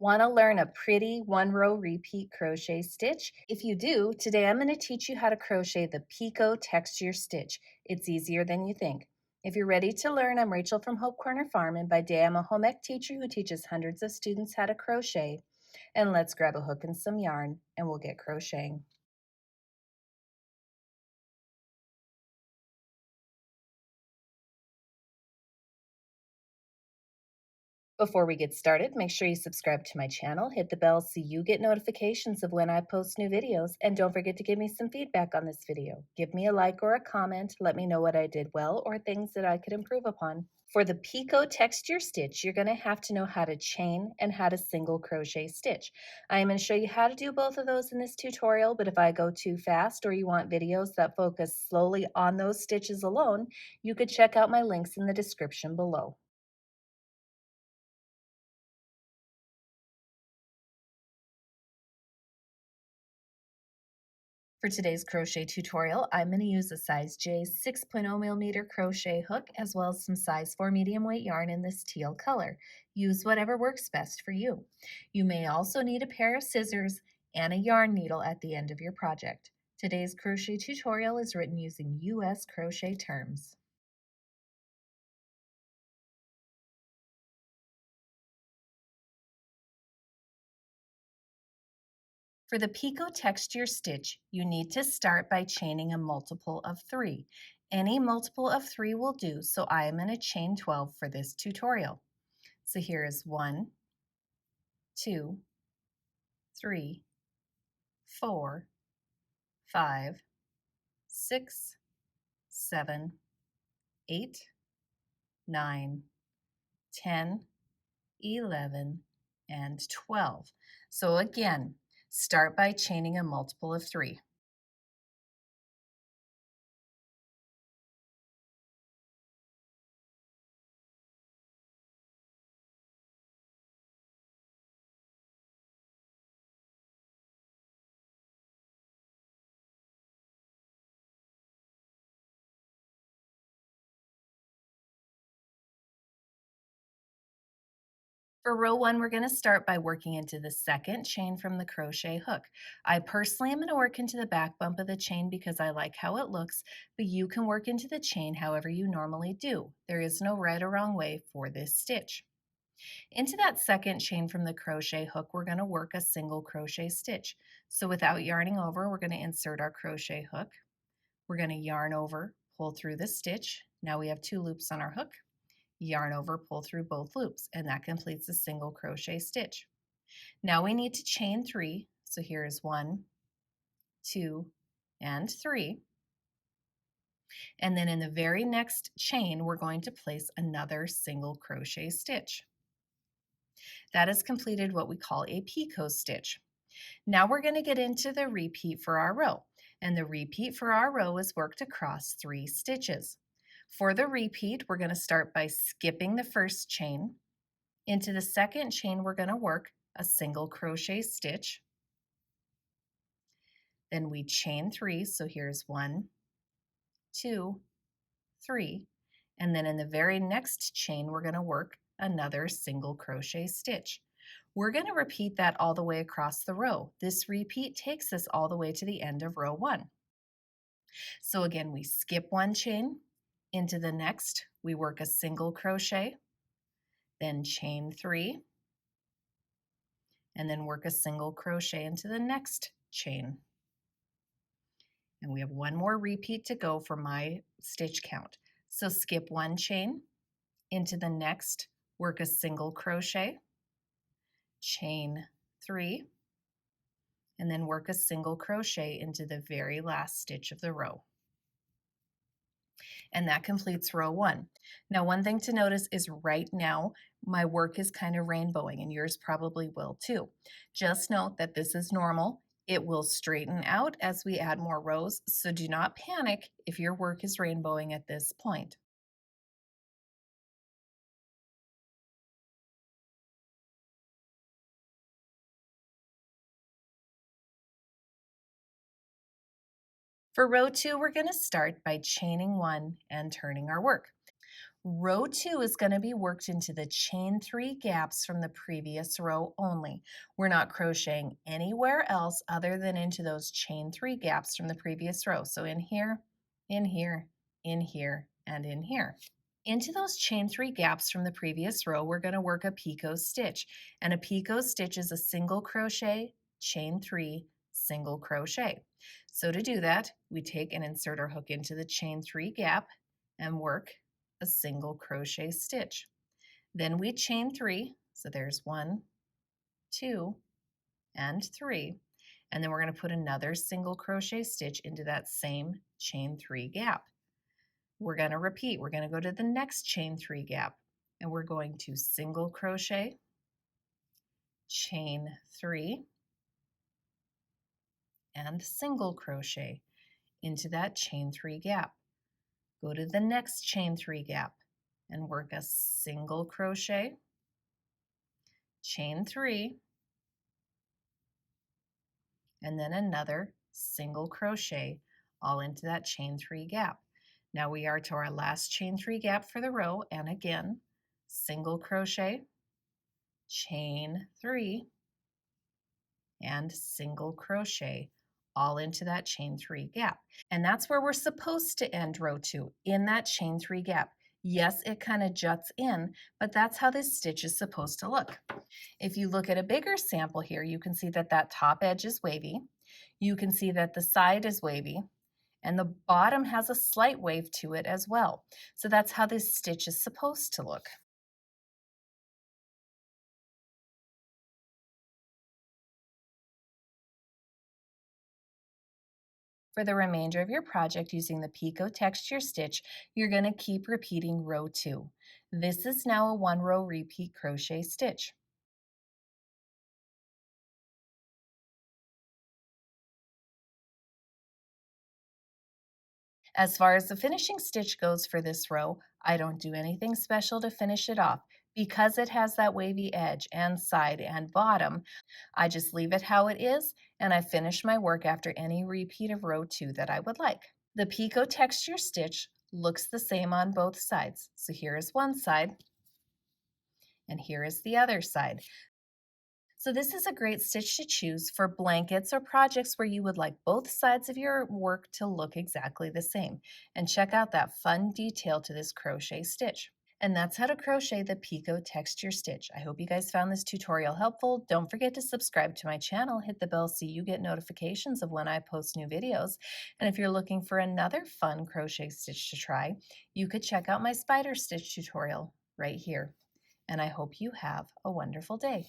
Want to learn a pretty one-row repeat crochet stitch? If you do, today I'm going to teach you how to crochet the Picot Texture Stitch. It's easier than you think. If you're ready to learn, I'm Rachel from Hope Corner Farm, and by day I'm a home ec teacher who teaches hundreds of students how to crochet. And let's grab a hook and some yarn, and we'll get crocheting. Before we get started, make sure you subscribe to my channel, hit the bell so you get notifications of when I post new videos, and don't forget to give me some feedback on this video. Give me a like or a comment, let me know what I did well or things that I could improve upon. For the Picot Texture Stitch, you're going to have to know how to chain and how to single crochet stitch. I am going to show you how to do both of those in this tutorial, but if I go too fast or you want videos that focus slowly on those stitches alone, you could check out my links in the description below. For today's crochet tutorial, I'm going to use a size J 6.0 millimeter crochet hook as well as some size 4 medium weight yarn in this teal color. Use whatever works best for you. You may also need a pair of scissors and a yarn needle at the end of your project. Today's crochet tutorial is written using US crochet terms. For the Picot Texture Stitch, you need to start by chaining a multiple of 3. Any multiple of 3 will do, so I am going to chain 12 for this tutorial. So here is 1, 2, 3, 4, 5, 6, 7, 8, 9, 10, 11, and 12. So again, start by chaining a multiple of 3. For row 1, we're going to start by working into the second chain from the crochet hook. I personally am going to work into the back bump of the chain because I like how it looks, but you can work into the chain however you normally do. There is no right or wrong way for this stitch. Into that second chain from the crochet hook, we're going to work a single crochet stitch. So without yarning over, we're going to insert our crochet hook. We're going to yarn over, pull through the stitch. Now we have 2 loops on our hook. Yarn over, pull through both loops, and that completes a single crochet stitch. Now we need to chain 3. So here is 1, 2, and 3. And then in the very next chain, we're going to place another single crochet stitch. That has completed what we call a picot stitch. Now we're going to get into the repeat for our row. And the repeat for our row is worked across 3 stitches. For the repeat, we're going to start by skipping the first chain. Into the second chain, we're going to work a single crochet stitch. Then we chain 3, so here's 1, 2, 3. And then in the very next chain, we're going to work another single crochet stitch. We're going to repeat that all the way across the row. This repeat takes us all the way to the end of row 1. So again, we skip 1 chain. Into the next, we work a single crochet, then chain 3, and then work a single crochet into the next chain. And we have 1 more repeat to go for my stitch count. So skip 1 chain, into the next, work a single crochet, chain 3, and then work a single crochet into the very last stitch of the row. And that completes row 1. Now, one thing to notice is right now my work is kind of rainbowing, and yours probably will too. Just note that this is normal. It will straighten out as we add more rows, so do not panic if your work is rainbowing at this point. For row 2, we're going to start by chaining 1 and turning our work. Row 2 is going to be worked into the chain 3 gaps from the previous row only. We're not crocheting anywhere else other than into those chain 3 gaps from the previous row. So in here, in here, in here, and in here. Into those chain 3 gaps from the previous row, we're going to work a picot stitch. And a picot stitch is a single crochet, chain 3, single crochet. So to do that, we take and insert our hook into the chain 3 gap and work a single crochet stitch. Then we chain 3, so there's 1, 2, and 3. And then we're going to put another single crochet stitch into that same chain 3 gap. We're going to repeat. We're going to go to the next chain 3 gap, and we're going to single crochet, chain 3, and single crochet into that chain 3 gap. Go to the next chain 3 gap and work a single crochet, chain 3, and then another single crochet all into that chain 3 gap. Now we are to our last chain 3 gap for the row, and again, single crochet, chain 3, and single crochet all into that chain 3 gap. And that's where we're supposed to end row 2, in that chain 3 gap. Yes, it kind of juts in, but that's how this stitch is supposed to look. If you look at a bigger sample here, you can see that that top edge is wavy. You can see that the side is wavy, and the bottom has a slight wave to it as well. So that's how this stitch is supposed to look. For the remainder of your project using the Picot Texture Stitch, you're going to keep repeating row 2. This is now a 1-row repeat crochet stitch. As far as the finishing stitch goes for this row, I don't do anything special to finish it off. Because it has that wavy edge and side and bottom, I just leave it how it is, and I finish my work after any repeat of row 2 that I would like. The Picot Texture Stitch looks the same on both sides. So here is one side, and here is the other side. So this is a great stitch to choose for blankets or projects where you would like both sides of your work to look exactly the same. And check out that fun detail to this crochet stitch. And that's how to crochet the Picot Texture Stitch. I hope you guys found this tutorial helpful. Don't forget to subscribe to my channel, hit the bell so you get notifications of when I post new videos. And if you're looking for another fun crochet stitch to try, you could check out my spider stitch tutorial right here. And I hope you have a wonderful day.